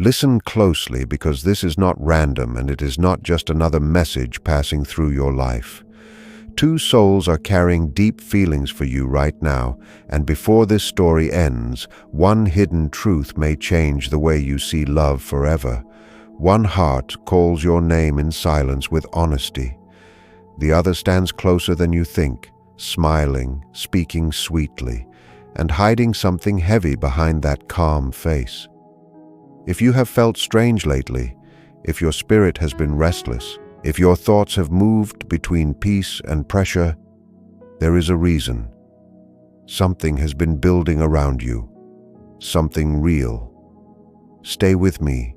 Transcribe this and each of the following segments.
Listen closely, because this is not random and it is not just another message passing through your life. Two souls are carrying deep feelings for you right now, and before this story ends, one hidden truth may change the way you see love forever. One heart calls your name in silence with honesty. The other stands closer than you think, smiling, speaking sweetly, and hiding something heavy behind that calm face. If you have felt strange lately, if your spirit has been restless, if your thoughts have moved between peace and pressure, there is a reason. Something has been building around you, something real. Stay with me,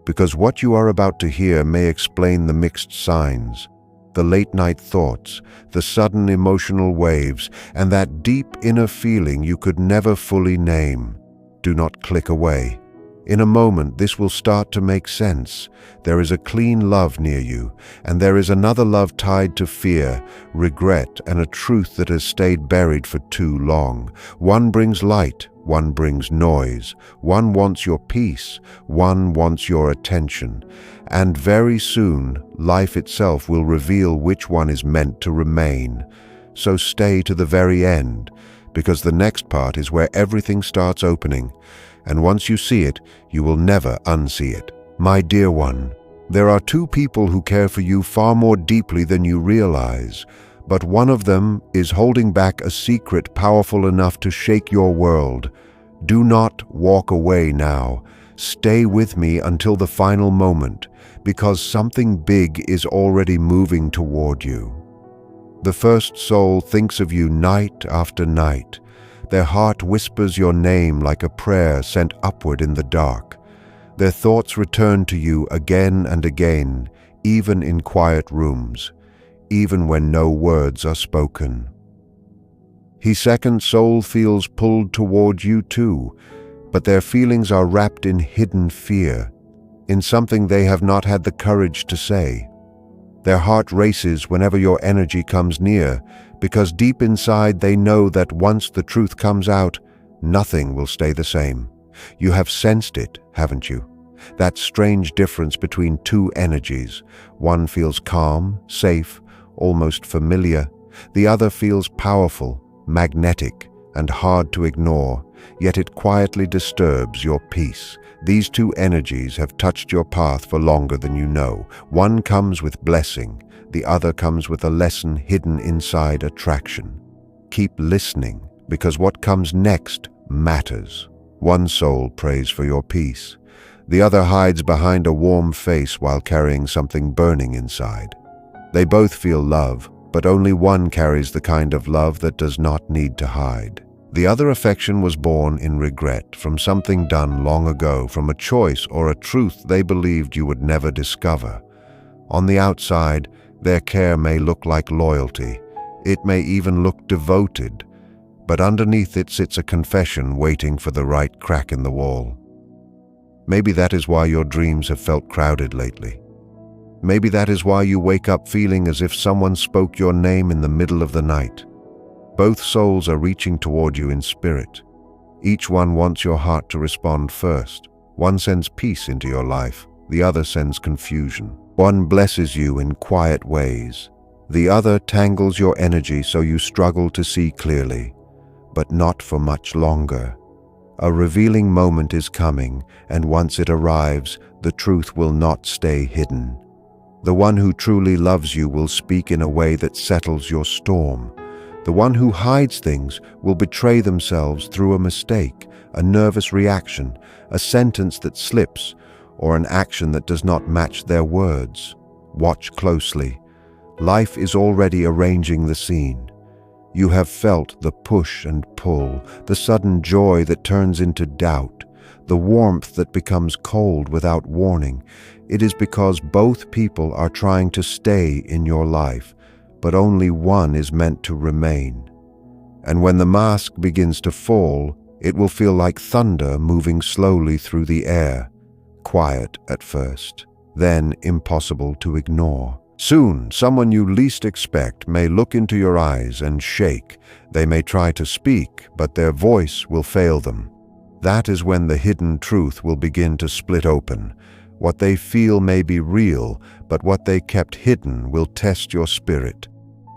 because what you are about to hear may explain the mixed signs, the late-night thoughts, the sudden emotional waves, and that deep inner feeling you could never fully name. Do not click away. In a moment, this will start to make sense. There is a clean love near you, and there is another love tied to fear, regret, and a truth that has stayed buried for too long. One brings light, one brings noise. One wants your peace, one wants your attention. And very soon, life itself will reveal which one is meant to remain. So stay to the very end, because the next part is where everything starts opening. And once you see it, you will never unsee it. My dear one, there are two people who care for you far more deeply than you realize, but one of them is holding back a secret powerful enough to shake your world. Do not walk away now. Stay with me until the final moment, because something big is already moving toward you. The first soul thinks of you night after night. Their heart whispers your name like a prayer sent upward in the dark. Their thoughts return to you again and again, even in quiet rooms, even when no words are spoken. His second soul feels pulled toward you too, but their feelings are wrapped in hidden fear, in something they have not had the courage to say. Their heart races whenever your energy comes near, because deep inside they know that once the truth comes out, nothing will stay the same. You have sensed it, haven't you? That strange difference between two energies. One feels calm, safe, almost familiar. The other feels powerful, magnetic, and hard to ignore, yet it quietly disturbs your peace. These two energies have touched your path for longer than you know. One comes with blessing, the other comes with a lesson hidden inside attraction. Keep listening, because what comes next matters. One soul prays for your peace. The other hides behind a warm face while carrying something burning inside. They both feel love, but only one carries the kind of love that does not need to hide. The other affection was born in regret, from something done long ago, from a choice or a truth they believed you would never discover. On the outside, their care may look like loyalty. It may even look devoted, but underneath it sits a confession waiting for the right crack in the wall. Maybe that is why your dreams have felt crowded lately. Maybe that is why you wake up feeling as if someone spoke your name in the middle of the night. Both souls are reaching toward you in spirit. Each one wants your heart to respond first. One sends peace into your life, the other sends confusion. One blesses you in quiet ways. The other tangles your energy so you struggle to see clearly, but not for much longer. A revealing moment is coming, and once it arrives, the truth will not stay hidden. The one who truly loves you will speak in a way that settles your storm. The one who hides things will betray themselves through a mistake, a nervous reaction, a sentence that slips, or an action that does not match their words. Watch closely. Life is already arranging the scene. You have felt the push and pull, the sudden joy that turns into doubt, the warmth that becomes cold without warning. It is because both people are trying to stay in your life, but only one is meant to remain. And when the mask begins to fall, it will feel like thunder moving slowly through the air, quiet at first, then impossible to ignore. Soon, someone you least expect may look into your eyes and shake. They may try to speak, but their voice will fail them. That is when the hidden truth will begin to split open. What they feel may be real, but what they kept hidden will test your spirit.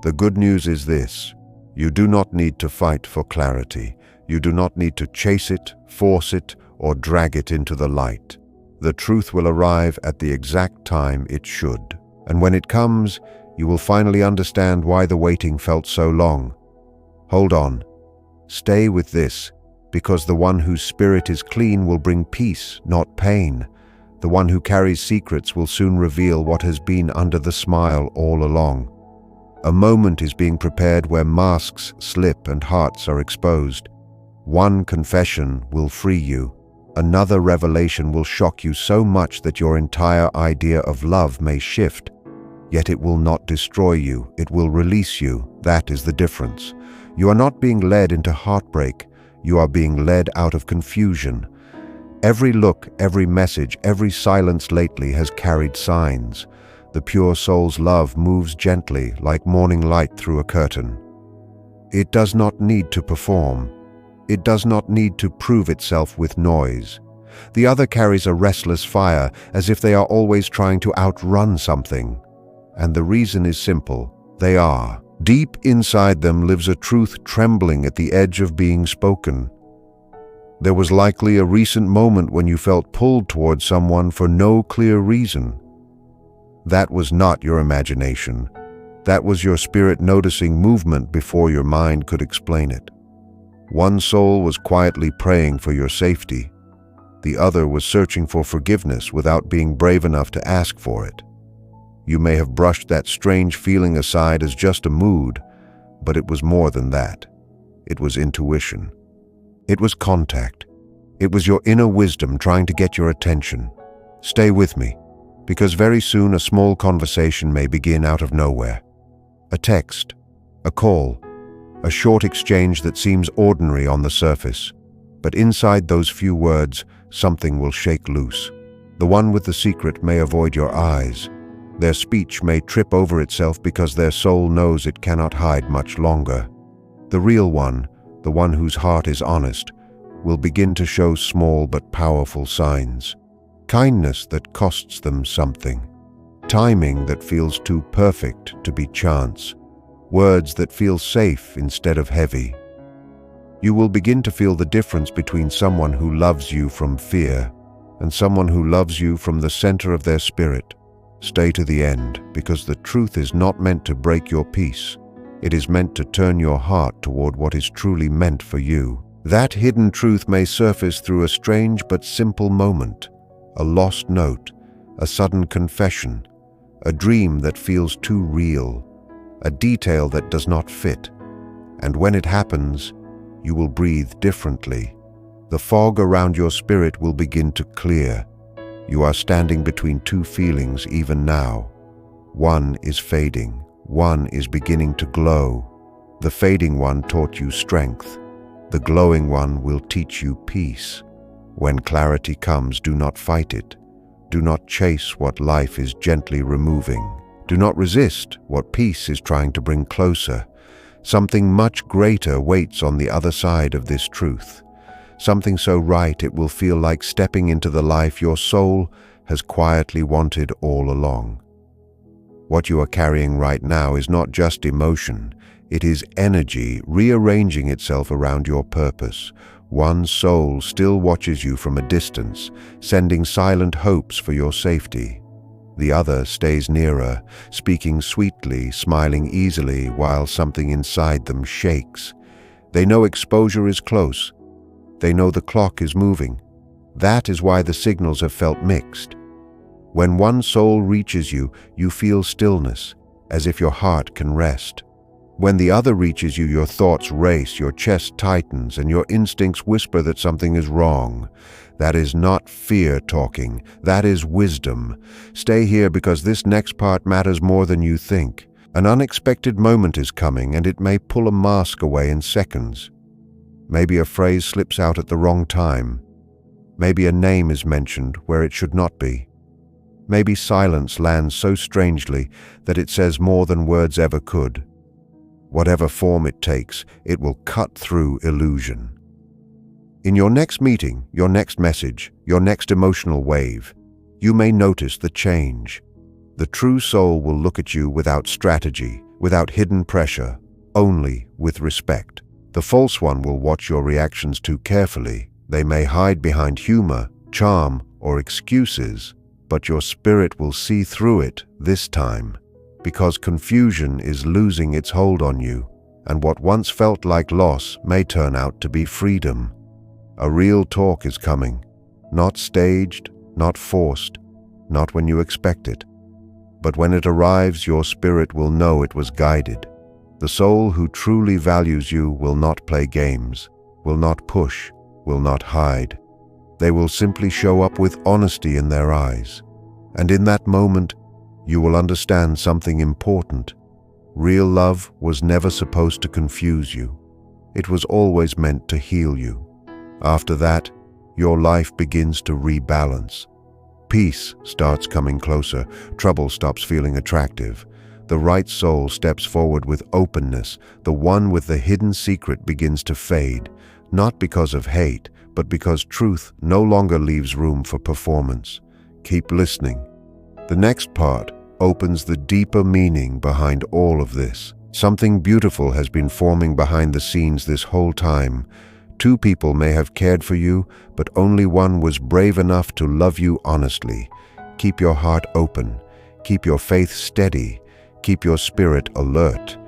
The good news is this: you do not need to fight for clarity. You do not need to chase it, force it, or drag it into the light. The truth will arrive at the exact time it should. And when it comes, you will finally understand why the waiting felt so long. Hold on. Stay with this, because the one whose spirit is clean will bring peace, not pain. The one who carries secrets will soon reveal what has been under the smile all along. A moment is being prepared where masks slip and hearts are exposed. One confession will free you. Another revelation will shock you so much that your entire idea of love may shift. Yet it will not destroy you, it will release you. That is the difference. You are not being led into heartbreak, you are being led out of confusion. Every look, every message, every silence lately has carried signs. The pure soul's love moves gently, like morning light through a curtain. It does not need to perform. It does not need to prove itself with noise. The other carries a restless fire, as if they are always trying to outrun something. And the reason is simple: they are. Deep inside them lives a truth trembling at the edge of being spoken. There was likely a recent moment when you felt pulled towards someone for no clear reason. That was not your imagination. That was your spirit noticing movement before your mind could explain it. One soul was quietly praying for your safety. The other was searching for forgiveness without being brave enough to ask for it. You may have brushed that strange feeling aside as just a mood, but it was more than that. It was intuition. It was contact. It was your inner wisdom trying to get your attention. Stay with me, because very soon a small conversation may begin out of nowhere. A text, a call, a short exchange that seems ordinary on the surface, but inside those few words, something will shake loose. The one with the secret may avoid your eyes. Their speech may trip over itself because their soul knows it cannot hide much longer. The real one, the one whose heart is honest, will begin to show small but powerful signs. Kindness that costs them something. Timing that feels too perfect to be chance. Words that feel safe instead of heavy. You will begin to feel the difference between someone who loves you from fear and someone who loves you from the center of their spirit. Stay to the end, because the truth is not meant to break your peace. It is meant to turn your heart toward what is truly meant for you. That hidden truth may surface through a strange but simple moment, a lost note, a sudden confession, a dream that feels too real, a detail that does not fit. And when it happens, you will breathe differently. The fog around your spirit will begin to clear. You are standing between two feelings even now. One is fading. One is beginning to glow. The fading one taught you strength. The glowing one will teach you peace. When clarity comes, do not fight it. Do not chase what life is gently removing. Do not resist what peace is trying to bring closer. Something much greater waits on the other side of this truth. Something so right it will feel like stepping into the life your soul has quietly wanted all along. What you are carrying right now is not just emotion. It is energy rearranging itself around your purpose. One soul still watches you from a distance, sending silent hopes for your safety. The other stays nearer, speaking sweetly, smiling easily, while something inside them shakes. They know exposure is close. They know the clock is moving. That is why the signals have felt mixed. When one soul reaches you, you feel stillness, as if your heart can rest. When the other reaches you, your thoughts race, your chest tightens, and your instincts whisper that something is wrong. That is not fear talking. That is wisdom. Stay here, because this next part matters more than you think. An unexpected moment is coming, and it may pull a mask away in seconds. Maybe a phrase slips out at the wrong time. Maybe a name is mentioned where it should not be. Maybe silence lands so strangely that it says more than words ever could. Whatever form it takes, it will cut through illusion. In your next meeting, your next message, your next emotional wave, you may notice the change. The true soul will look at you without strategy, without hidden pressure, only with respect. The false one will watch your reactions too carefully. They may hide behind humor, charm, or excuses, but your spirit will see through it this time, because confusion is losing its hold on you, and what once felt like loss may turn out to be freedom. A real talk is coming, not staged, not forced, not when you expect it. But when it arrives, your spirit will know it was guided. The soul who truly values you will not play games, will not push, will not hide. They will simply show up with honesty in their eyes. And in that moment, you will understand something important. Real love was never supposed to confuse you. It was always meant to heal you. After that, your life begins to rebalance. Peace starts coming closer, trouble stops feeling attractive. The right soul steps forward with openness. The one with the hidden secret begins to fade, not because of hate, but because truth no longer leaves room for performance. Keep listening. The next part opens the deeper meaning behind all of this. Something beautiful has been forming behind the scenes this whole time. Two people may have cared for you, but only one was brave enough to love you honestly. Keep your heart open. Keep your faith steady. Keep your spirit alert.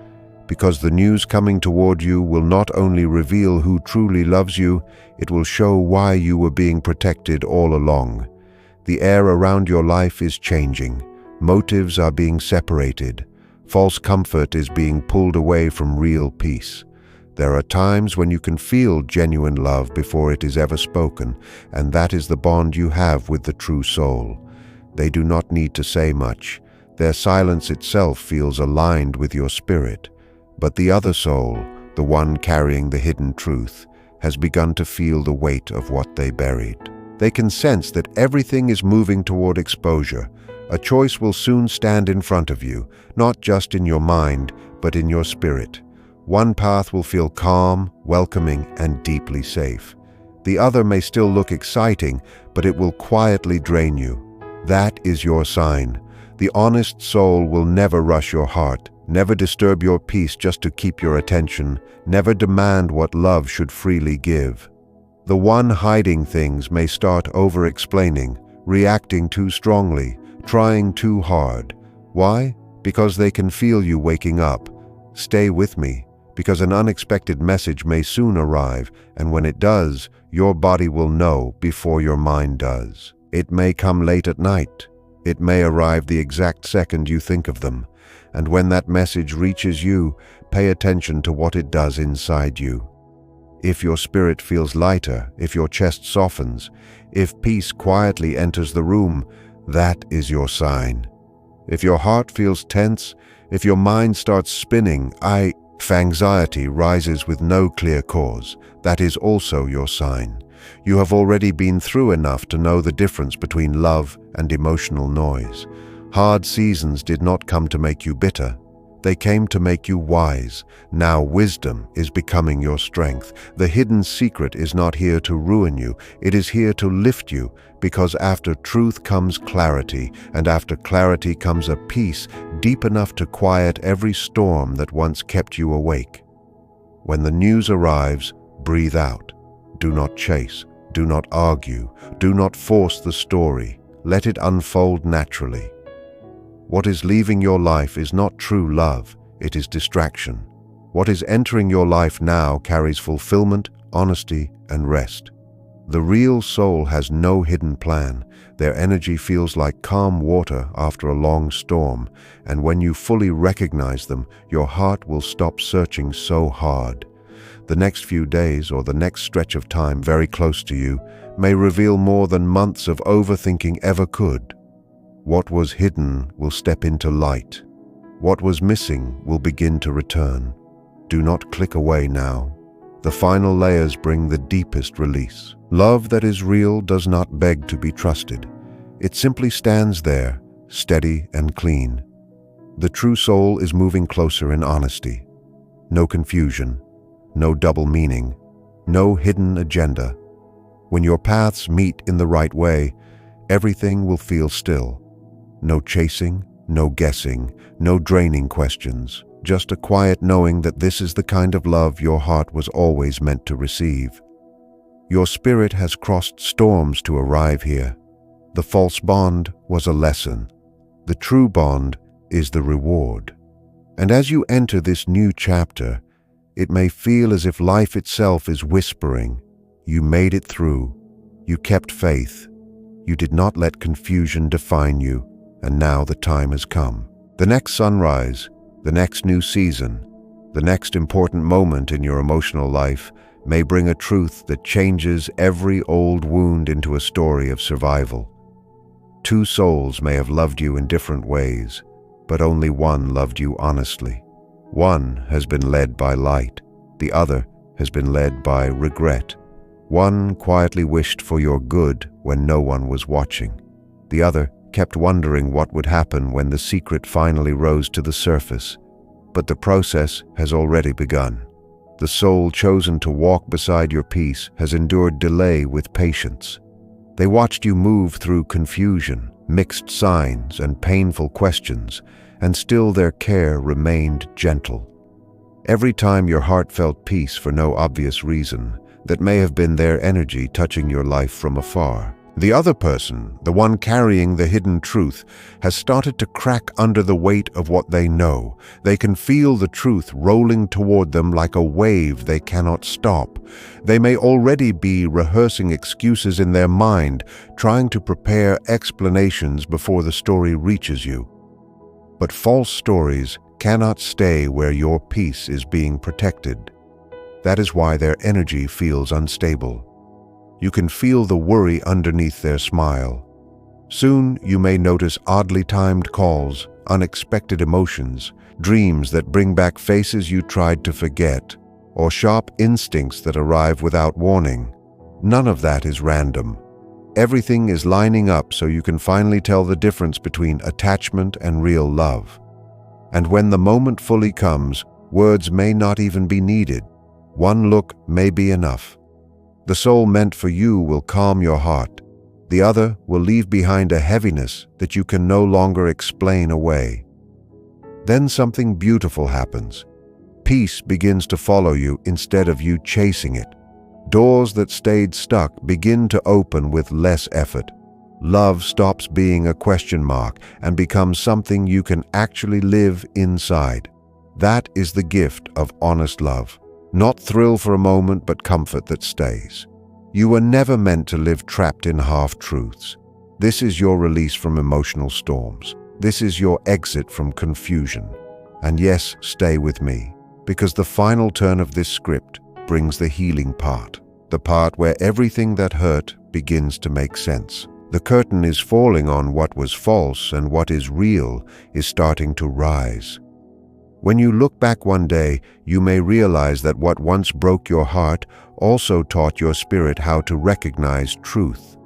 Because the news coming toward you will not only reveal who truly loves you, it will show why you were being protected all along. The air around your life is changing. Motives are being separated. False comfort is being pulled away from real peace. There are times when you can feel genuine love before it is ever spoken, and that is the bond you have with the true soul. They do not need to say much. Their silence itself feels aligned with your spirit. But the other soul, the one carrying the hidden truth, has begun to feel the weight of what they buried. They can sense that everything is moving toward exposure. A choice will soon stand in front of you, not just in your mind, but in your spirit. One path will feel calm, welcoming, and deeply safe. The other may still look exciting, but it will quietly drain you. That is your sign. The honest soul will never rush your heart, never disturb your peace just to keep your attention, never demand what love should freely give. The one hiding things may start over-explaining, reacting too strongly, trying too hard. Why? Because they can feel you waking up. Stay with me, because an unexpected message may soon arrive, and when it does, your body will know before your mind does. It may come late at night. It may arrive the exact second you think of them. And when that message reaches you, pay attention to what it does inside you. If your spirit feels lighter, if your chest softens, if peace quietly enters the room, that is your sign. If your heart feels tense, if your mind starts spinning, if anxiety rises with no clear cause, that is also your sign. You have already been through enough to know the difference between love and emotional noise. Hard seasons did not come to make you bitter. They came to make you wise. Now wisdom is becoming your strength. The hidden secret is not here to ruin you. It is here to lift you, because after truth comes clarity, and after clarity comes a peace deep enough to quiet every storm that once kept you awake. When the news arrives, breathe out. Do not chase. Do not argue. Do not force the story. Let it unfold naturally. What is leaving your life is not true love, it is distraction. What is entering your life now carries fulfillment, honesty, and rest. The real soul has no hidden plan. Their energy feels like calm water after a long storm, and when you fully recognize them, your heart will stop searching so hard. The next few days or the next stretch of time very close to you may reveal more than months of overthinking ever could. What was hidden will step into light. What was missing will begin to return. Do not click away now. The final layers bring the deepest release. Love that is real does not beg to be trusted. It simply stands there, steady and clean. The true soul is moving closer in honesty. No confusion, no double meaning, no hidden agenda, When your paths meet in the right way, everything will feel still. No chasing, no guessing, no draining questions, just a quiet knowing that this is the kind of love your heart was always meant to receive. Your spirit has crossed storms to arrive here. The false bond was a lesson. The true bond is the reward. And as you enter this new chapter, it may feel as if life itself is whispering, "You made it through. You kept faith. You did not let confusion define you, and now the time has come." The next sunrise, the next new season, the next important moment in your emotional life may bring a truth that changes every old wound into a story of survival. Two souls may have loved you in different ways, but only one loved you honestly. One has been led by light, the other has been led by regret. One quietly wished for your good when no one was watching. The other kept wondering what would happen when the secret finally rose to the surface. But the process has already begun. The soul chosen to walk beside your peace has endured delay with patience. They watched you move through confusion, mixed signs, and painful questions, and still their care remained gentle. Every time your heart felt peace for no obvious reason, that may have been their energy touching your life from afar. The other person, the one carrying the hidden truth, has started to crack under the weight of what they know. They can feel the truth rolling toward them like a wave they cannot stop. They may already be rehearsing excuses in their mind, trying to prepare explanations before the story reaches you. But false stories cannot stay where your peace is being protected. That is why their energy feels unstable. You can feel the worry underneath their smile. Soon you may notice oddly timed calls, unexpected emotions, dreams that bring back faces you tried to forget, or sharp instincts that arrive without warning. None of that is random. Everything is lining up so you can finally tell the difference between attachment and real love. And when the moment fully comes, words may not even be needed. One look may be enough. The soul meant for you will calm your heart. The other will leave behind a heaviness that you can no longer explain away. Then something beautiful happens. Peace begins to follow you instead of you chasing it. Doors that stayed stuck begin to open with less effort. Love stops being a question mark and becomes something you can actually live inside. That is the gift of honest love. Not thrill for a moment, but comfort that stays. You were never meant to live trapped in half-truths. This is your release from emotional storms. This is your exit from confusion. And yes, stay with me, because the final turn of this script brings the healing part, the part where everything that hurt begins to make sense. The curtain is falling on what was false, and what is real is starting to rise. When you look back one day, you may realize that what once broke your heart also taught your spirit how to recognize truth.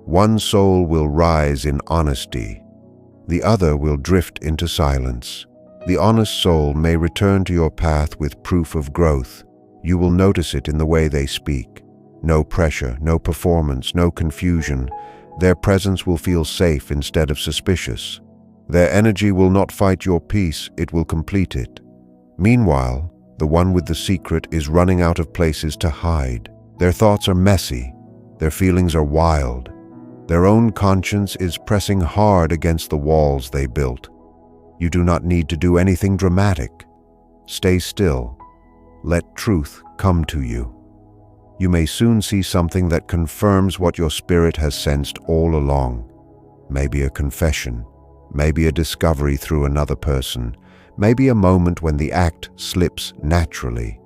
One soul will rise in honesty. The other will drift into silence. The honest soul may return to your path with proof of growth. You will notice it in the way they speak. No pressure, no performance, no confusion. Their presence will feel safe instead of suspicious. Their energy will not fight your peace, it will complete it. Meanwhile, the one with the secret is running out of places to hide. Their thoughts are messy. Their feelings are wild. Their own conscience is pressing hard against the walls they built. You do not need to do anything dramatic. Stay still. Let truth come to you. You may soon see something that confirms what your spirit has sensed all along. Maybe a confession. Maybe a discovery through another person, maybe a moment when the act slips naturally.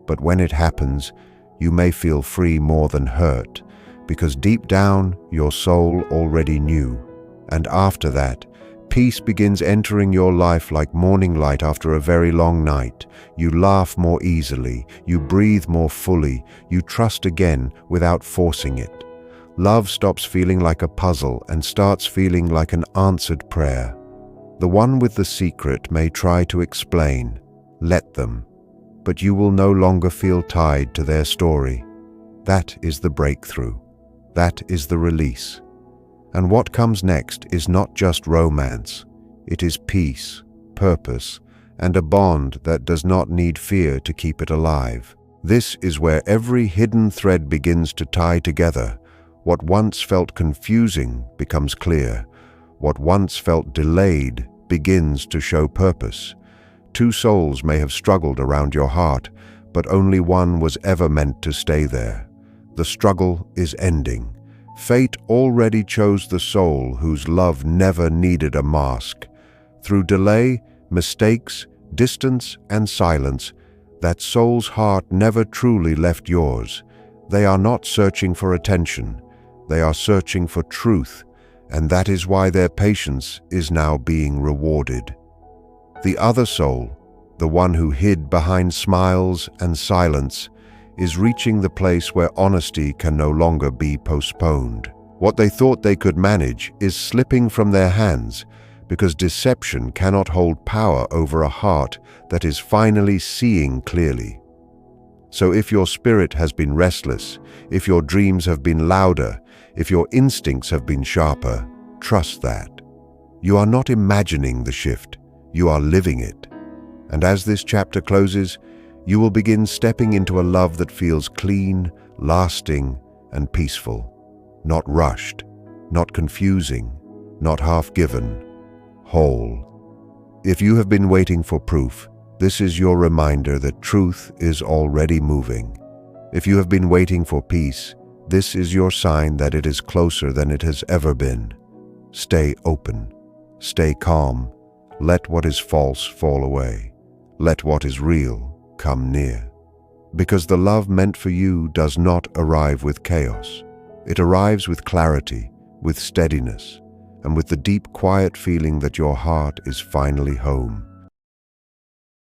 But when it happens, you may feel free more than hurt, because deep down your soul already knew. And after that, peace begins entering your life like morning light after a very long night. You laugh more easily, you breathe more fully, you trust again without forcing it. Love stops feeling like a puzzle and starts feeling like an answered prayer. The one with the secret may try to explain. Let them. But you will no longer feel tied to their story. That is the breakthrough. That is the release. And what comes next is not just romance. It is peace, purpose, and a bond that does not need fear to keep it alive. This is where every hidden thread begins to tie together. What once felt confusing becomes clear. What once felt delayed begins to show purpose. Two souls may have struggled around your heart, but only one was ever meant to stay there. The struggle is ending. Fate already chose the soul whose love never needed a mask. Through delay, mistakes, distance, and silence, that soul's heart never truly left yours. They are not searching for attention. They are searching for truth, and that is why their patience is now being rewarded. The other soul, the one who hid behind smiles and silence, is reaching the place where honesty can no longer be postponed. What they thought they could manage is slipping from their hands, because deception cannot hold power over a heart that is finally seeing clearly. So if your spirit has been restless, if your dreams have been louder, if your instincts have been sharper, trust that. You are not imagining the shift, you are living it. And as this chapter closes, you will begin stepping into a love that feels clean, lasting, and peaceful. Not rushed, not confusing, not half-given, whole. If you have been waiting for proof, this is your reminder that truth is already moving. If you have been waiting for peace, this is your sign that it is closer than it has ever been. Stay open, stay calm, let what is false fall away. Let what is real come near. Because the love meant for you does not arrive with chaos. It arrives with clarity, with steadiness, and with the deep, quiet feeling that your heart is finally home.